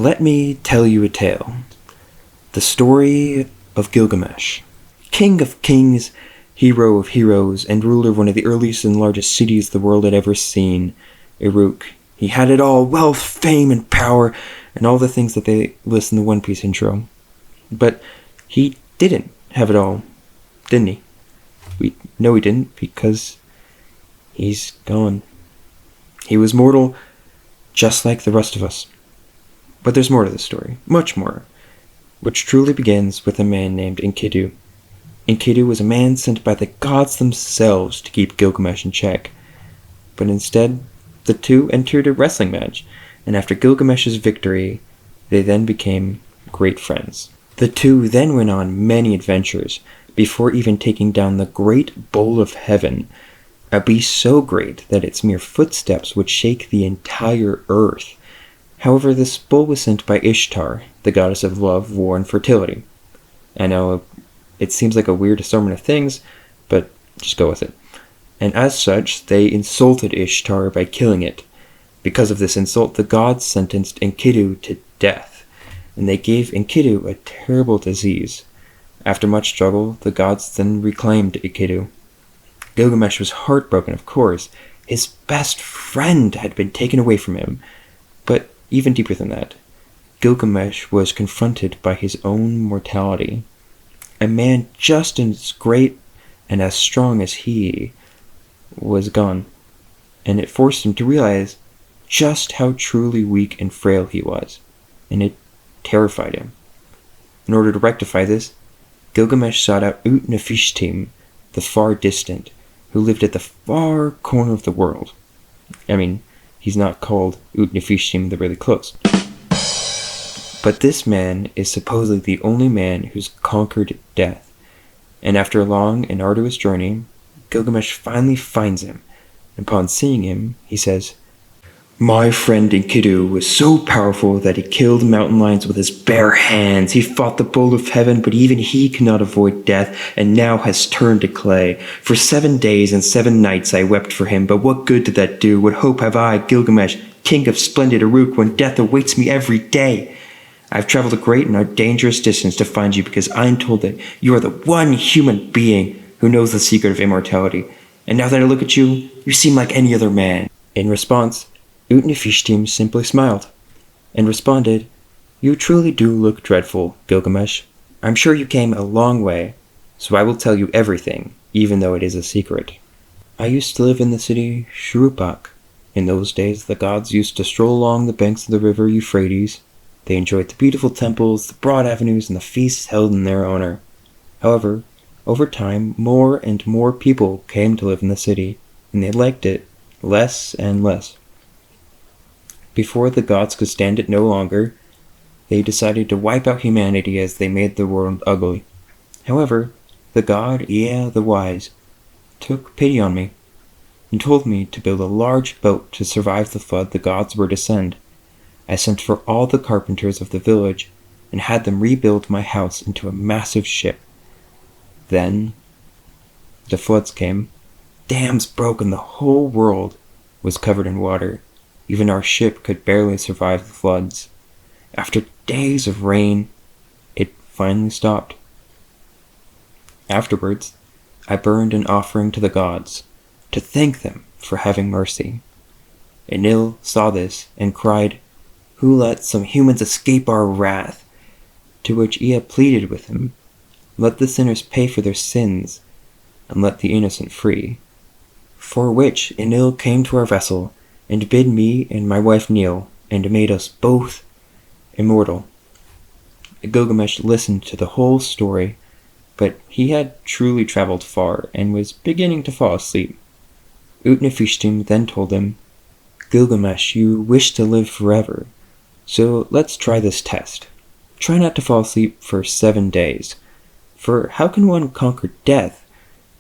Let me tell you a tale. The story of Gilgamesh. King of kings, hero of heroes, and ruler of one of the earliest and largest cities the world had ever seen, Uruk. He had it all: wealth, fame, and power, and all the things that they list in the One Piece intro. But he didn't have it all, didn't he? We know he didn't, because he's gone. He was mortal, just like the rest of us. But there's more to the story, much more, which truly begins with a man named Enkidu. Enkidu was a man sent by the gods themselves to keep Gilgamesh in check. But instead, the two entered a wrestling match, and after Gilgamesh's victory, they then became great friends. The two then went on many adventures, before even taking down the great bull of heaven, a beast so great that its mere footsteps would shake the entire earth. However, this bull was sent by Ishtar, the goddess of love, war, and fertility. I know, it seems like a weird assortment of things, but just go with it. And as such, they insulted Ishtar by killing it. Because of this insult, the gods sentenced Enkidu to death, and they gave Enkidu a terrible disease. After much struggle, the gods then reclaimed Enkidu. Gilgamesh was heartbroken, of course. His best friend had been taken away from him. But even deeper than that, Gilgamesh was confronted by his own mortality. A man just as great and as strong as he was gone, and it forced him to realize just how truly weak and frail he was, and it terrified him. In order to rectify this, Gilgamesh sought out Utnapishtim, the far distant, who lived at the far corner of the world. I mean, he's not called Utnapishtim the really close. But this man is supposedly the only man who's conquered death, and after a long and arduous journey, Gilgamesh finally finds him, and upon seeing him, he says, "My friend Enkidu was so powerful that he killed mountain lions with his bare hands. He fought the bull of heaven, but even he cannot avoid death, and now has turned to clay. For 7 days and 7 nights I wept for him, but what good did that do? What hope have I, Gilgamesh, king of splendid Uruk, when death awaits me every day? I've traveled a great and a dangerous distance to find you, because I am told that you are the one human being who knows the secret of immortality. And now that I look at you, you seem like any other man." In response, Utnapishtim simply smiled, and responded, "You truly do look dreadful, Gilgamesh. I'm sure you came a long way, so I will tell you everything, even though it is a secret. I used to live in the city Shuruppak. In those days, the gods used to stroll along the banks of the river Euphrates. They enjoyed the beautiful temples, the broad avenues, and the feasts held in their honor. However, over time, more and more people came to live in the city, and they liked it less and less. Before the gods could stand it no longer, they decided to wipe out humanity as they made the world ugly. However, the god Ea the Wise took pity on me and told me to build a large boat to survive the flood the gods were to send. I sent for all the carpenters of the village and had them rebuild my house into a massive ship. Then the floods came. Dams broke and the whole world was covered in water. Even our ship could barely survive the floods. After days of rain, it finally stopped. Afterwards, I burned an offering to the gods to thank them for having mercy. Enlil saw this and cried, 'Who let some humans escape our wrath?' To which Ea pleaded with him, 'Let the sinners pay for their sins, and let the innocent free.' For which Enlil came to our vessel, and bid me and my wife kneel, and made us both immortal." Gilgamesh listened to the whole story, but he had truly traveled far, and was beginning to fall asleep. Utnapishtim then told him, "Gilgamesh, you wish to live forever, so let's try this test. Try not to fall asleep for 7 days, for how can one conquer death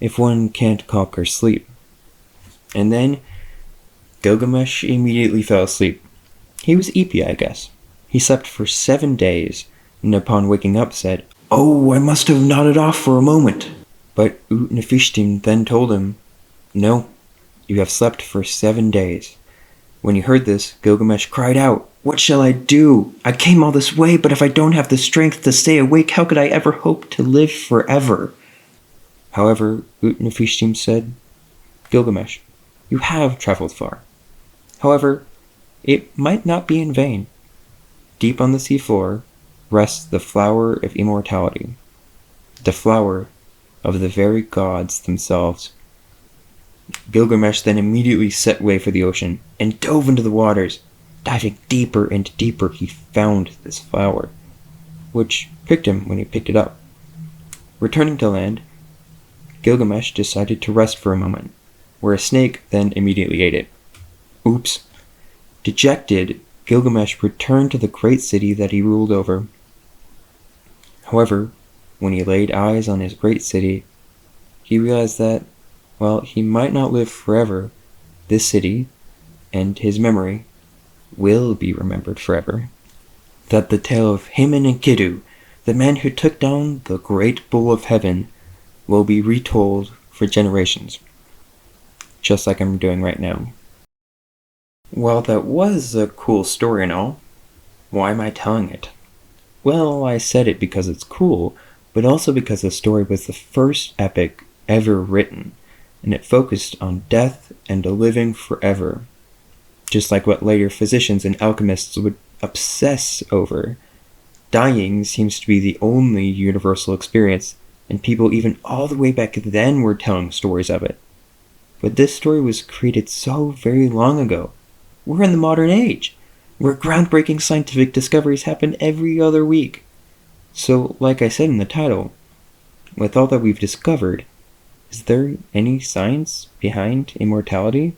if one can't conquer sleep?" And then Gilgamesh immediately fell asleep. He was eepy, I guess. He slept for 7 days, and upon waking up said, "Oh, I must have nodded off for a moment." But Utnapishtim then told him, "No, you have slept for 7 days. When he heard this, Gilgamesh cried out, What shall I do? I came all this way, but if I don't have the strength to stay awake, how could I ever hope to live forever? However, Utnapishtim said, Gilgamesh, you have traveled far. However, it might not be in vain. Deep on the seafloor rests the flower of immortality, the flower of the very gods themselves. Gilgamesh then immediately set way for the ocean and dove into the waters. Diving deeper and deeper, he found this flower, which pricked him when he picked it up. Returning to land, Gilgamesh decided to rest for a moment, where a snake then immediately ate it. Oops. Dejected, Gilgamesh returned to the great city that he ruled over. However, when he laid eyes on his great city, he realized that, while he might not live forever, this city, and his memory, will be remembered forever. That the tale of him and Enkidu, the man who took down the great bull of heaven, will be retold for generations, just like I'm doing right now. While that was a cool story and all, why am I telling it? Well, I said it because it's cool, but also because the story was the first epic ever written, and it focused on death and living forever, just like what later physicians and alchemists would obsess over. Dying seems to be the only universal experience, and people even all the way back then were telling stories of it. But this story was created so very long ago. We're in the modern age, where groundbreaking scientific discoveries happen every other week. So, like I said in the title, with all that we've discovered, is there any science behind immortality?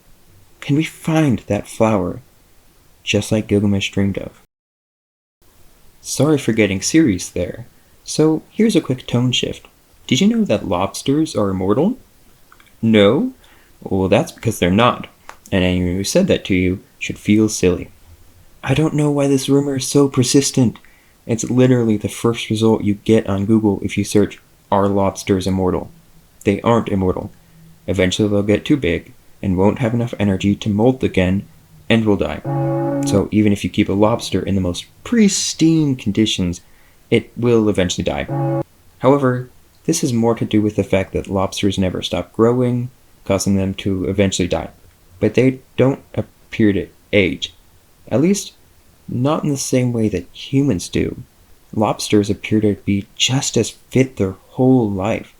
Can we find that flower, just like Gilgamesh dreamed of? Sorry for getting serious there. So, here's a quick tone shift. Did you know that lobsters are immortal? No? Well, that's because they're not, and anyone who said that to you should feel silly. I don't know why this rumor is so persistent. It's literally the first result you get on Google if you search, "Are lobsters immortal?" They aren't immortal. Eventually they'll get too big and won't have enough energy to molt again and will die. So even if you keep a lobster in the most pristine conditions, it will eventually die. However, this has more to do with the fact that lobsters never stop growing, causing them to eventually die. But they don't appear to age. At least, not in the same way that humans do. Lobsters appear to be just as fit their whole life,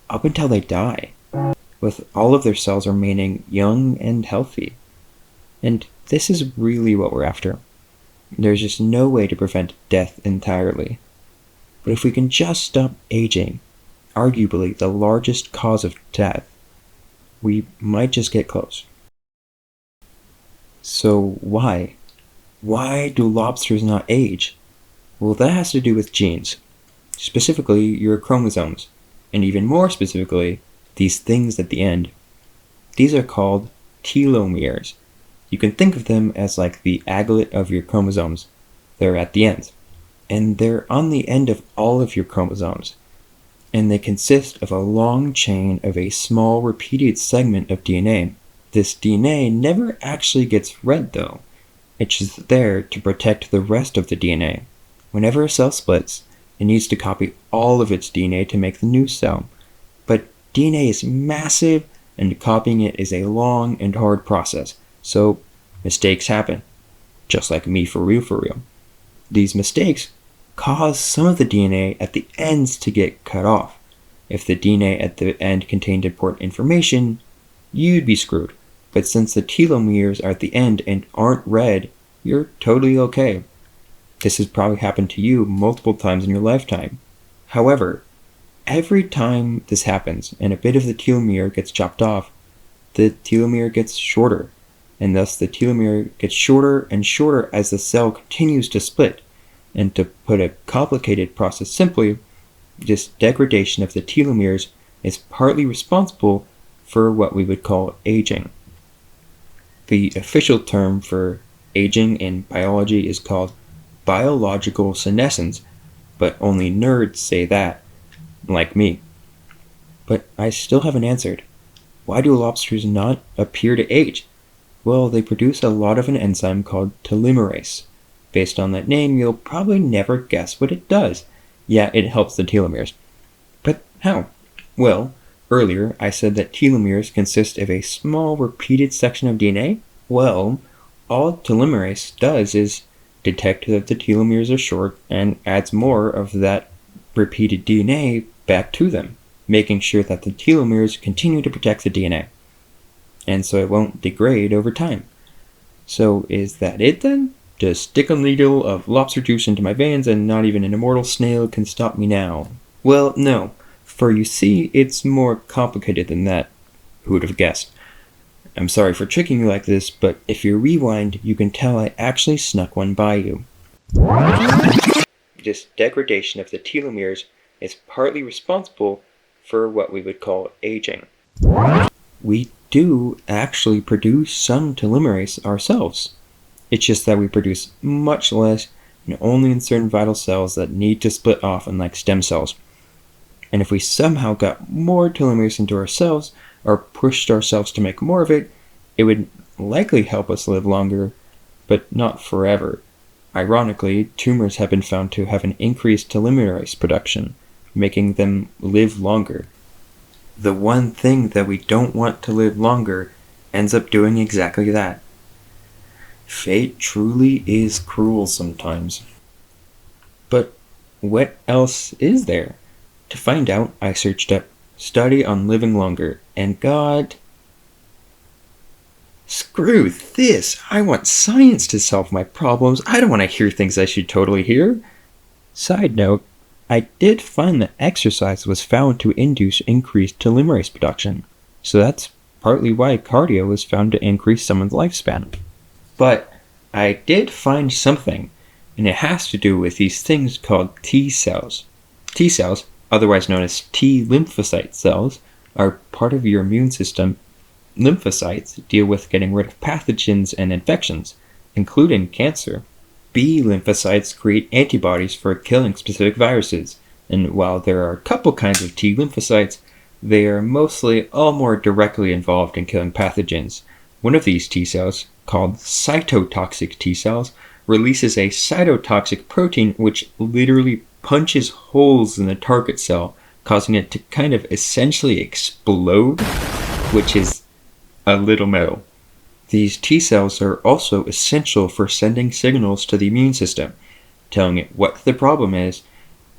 up until they die, with all of their cells remaining young and healthy. And this is really what we're after. There's just no way to prevent death entirely. But if we can just stop aging, arguably the largest cause of death, we might just get close. So why? Why do lobsters not age? Well, that has to do with genes, specifically your chromosomes, and even more specifically, these things at the end. These are called telomeres. You can think of them as like the aglet of your chromosomes. They're at the end, and they're on the end of all of your chromosomes, and they consist of a long chain of a small repeated segment of DNA. This DNA never actually gets read though. It's just there to protect the rest of the DNA. Whenever a cell splits, it needs to copy all of its DNA to make the new cell. But DNA is massive, and copying it is a long and hard process, so mistakes happen. Just like me for real. These mistakes cause some of the DNA at the ends to get cut off. If the DNA at the end contained important information, you'd be screwed. But since the telomeres are at the end and aren't read, you're totally okay. This has probably happened to you multiple times in your lifetime. However, every time this happens and a bit of the telomere gets chopped off, the telomere gets shorter, and thus the telomere gets shorter and shorter as the cell continues to split. And to put a complicated process simply, this degradation of the telomeres is partly responsible for what we would call aging. The official term for aging in biology is called biological senescence, but only nerds say that, like me. But I still haven't answered. Why do lobsters not appear to age? Well, they produce a lot of an enzyme called telomerase. based on that name, you'll probably never guess what it does. Yeah, it helps the telomeres. But how? Well, earlier I said that telomeres consist of a small repeated section of DNA. Well, all telomerase does is detect that the telomeres are short and adds more of that repeated DNA back to them, making sure that the telomeres continue to protect the DNA, and so it won't degrade over time. So is that it then? Just stick a needle of lobster juice into my veins and not even an immortal snail can stop me now. Well, no, for you see, it's more complicated than that. Who would have guessed? I'm sorry for tricking you like this, but if you rewind, you can tell I actually snuck one by you. This degradation of the telomeres is partly responsible for what we would call aging. We do actually produce some telomerase ourselves. It's just that we produce much less and only in certain vital cells that need to split off, unlike stem cells. And if we somehow got more telomerase into our cells, or pushed ourselves to make more of it, it would likely help us live longer, but not forever. Ironically, tumors have been found to have an increased telomerase production, making them live longer. The one thing that we don't want to live longer ends up doing exactly that. Fate truly is cruel sometimes. But what else is there? To find out, I searched up study on living longer and got... Screw this! I want science to solve my problems. I don't want to hear things I should totally hear. Side note, I did find that exercise was found to induce increased telomerase production, so that's partly why cardio was found to increase someone's lifespan. But I did find something, and it has to do with these things called T cells. T cells, otherwise known as T lymphocyte cells, are part of your immune system. Lymphocytes deal with getting rid of pathogens and infections, including cancer. B lymphocytes create antibodies for killing specific viruses, and while there are a couple kinds of T lymphocytes, they are mostly all more directly involved in killing pathogens. One of these T cells, called cytotoxic T cells, releases a cytotoxic protein which literally punches holes in the target cell, causing it to kind of essentially explode, which is a little metal. These T cells are also essential for sending signals to the immune system, telling it what the problem is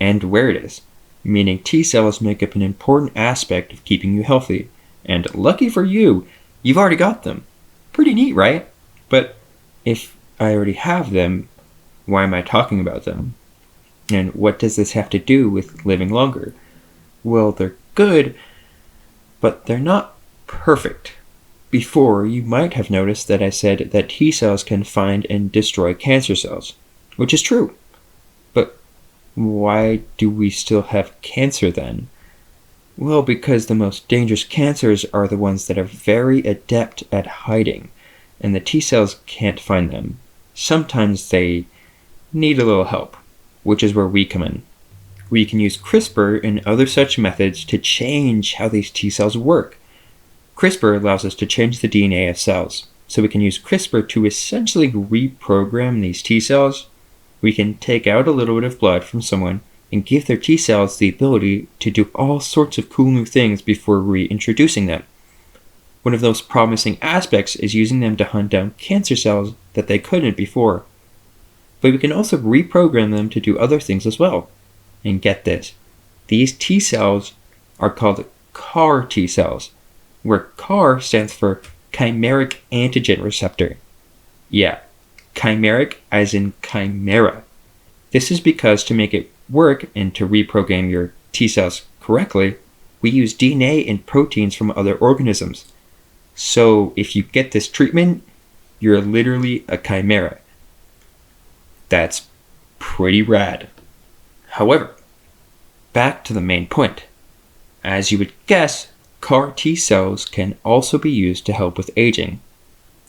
and where it is, meaning T cells make up an important aspect of keeping you healthy. And lucky for you, you've already got them. Pretty neat, right? But if I already have them, why am I talking about them? And what does this have to do with living longer? Well, they're good, but they're not perfect. Before, you might have noticed that I said that T cells can find and destroy cancer cells, which is true. But why do we still have cancer then? Well, because the most dangerous cancers are the ones that are very adept at hiding, and the T cells can't find them. Sometimes they need a little help, which is where we come in. We can use CRISPR and other such methods to change how these T cells work. CRISPR allows us to change the DNA of cells, so we can use CRISPR to essentially reprogram these T cells. We can take out a little bit of blood from someone and give their T cells the ability to do all sorts of cool new things before reintroducing them. One of those promising aspects is using them to hunt down cancer cells that they couldn't before. But we can also reprogram them to do other things as well. And get this, these T cells are called CAR T cells, where CAR stands for chimeric antigen receptor. Yeah, chimeric as in chimera. This is because to make it work and to reprogram your T cells correctly, we use DNA and proteins from other organisms. So if you get this treatment, you're literally a chimera. That's pretty rad. However, back to the main point. As you would guess, CAR T cells can also be used to help with aging.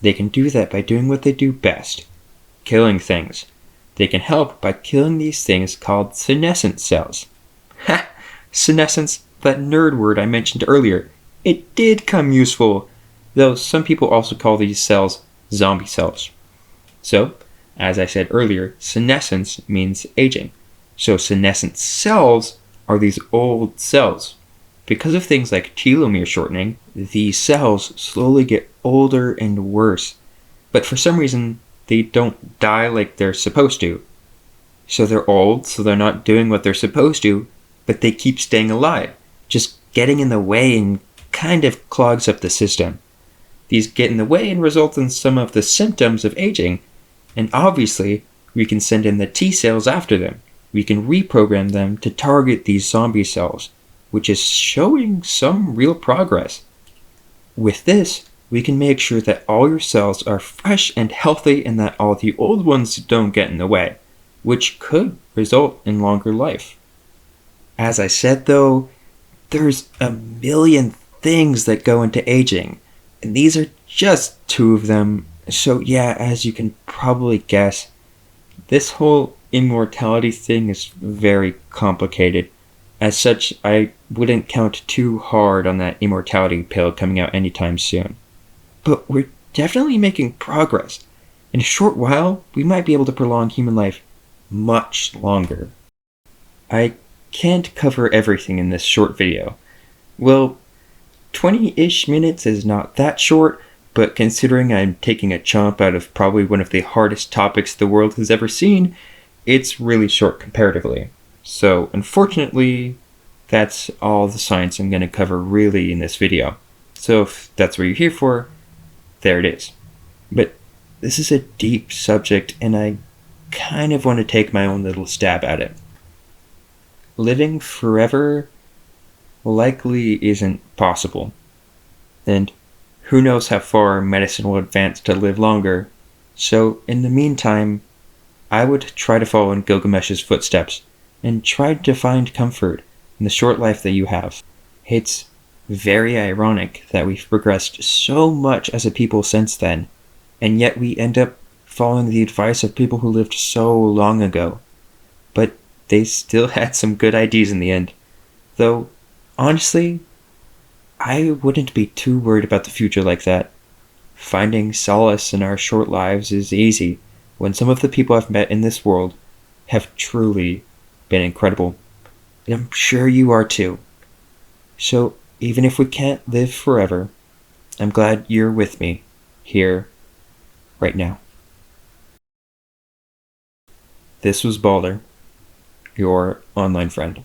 They can do that by doing what they do best, killing things. They can help by killing these things called senescent cells. Ha! Senescence, that nerd word I mentioned earlier. It did come useful, though some people also call these cells zombie cells. So, As I said earlier, senescence means aging. So senescent cells are these old cells. Because of things like telomere shortening, these cells slowly get older and worse. But for some reason, they don't die like they're supposed to. So they're old, so they're not doing what they're supposed to, but they keep staying alive, just getting in the way and kind of clogs up the system. These get in the way and result in some of the symptoms of aging, and obviously, we can send in the T cells after them. We can reprogram them to target these zombie cells, which is showing some real progress. With this, we can make sure that all your cells are fresh and healthy and that all the old ones don't get in the way, which could result in longer life. As I said though, there's a million things that go into aging, and these are just two of them. So yeah, as you can probably guess, this whole immortality thing is very complicated. As such, I wouldn't count too hard on that immortality pill coming out anytime soon. But we're definitely making progress. In a short while, we might be able to prolong human life much longer. I can't cover everything in this short video. Well, 20-ish minutes is not that short, but considering I'm taking a chomp out of probably one of the hardest topics the world has ever seen, it's really short comparatively. So, unfortunately, that's all the science I'm going to cover really in this video. So if that's what you're here for, there it is. But this is a deep subject, and I kind of want to take my own little stab at it. Living forever likely isn't possible. And who knows how far medicine will advance to live longer. So in the meantime, I would try to follow in Gilgamesh's footsteps and try to find comfort in the short life that you have. It's very ironic that we've progressed so much as a people since then, and yet we end up following the advice of people who lived so long ago. But they still had some good ideas in the end. Though, honestly, I wouldn't be too worried about the future like that. Finding solace in our short lives is easy when some of the people I've met in this world have truly been incredible. And I'm sure you are too. So, even if we can't live forever, I'm glad you're with me here, right now. This was Baldr, your online friend.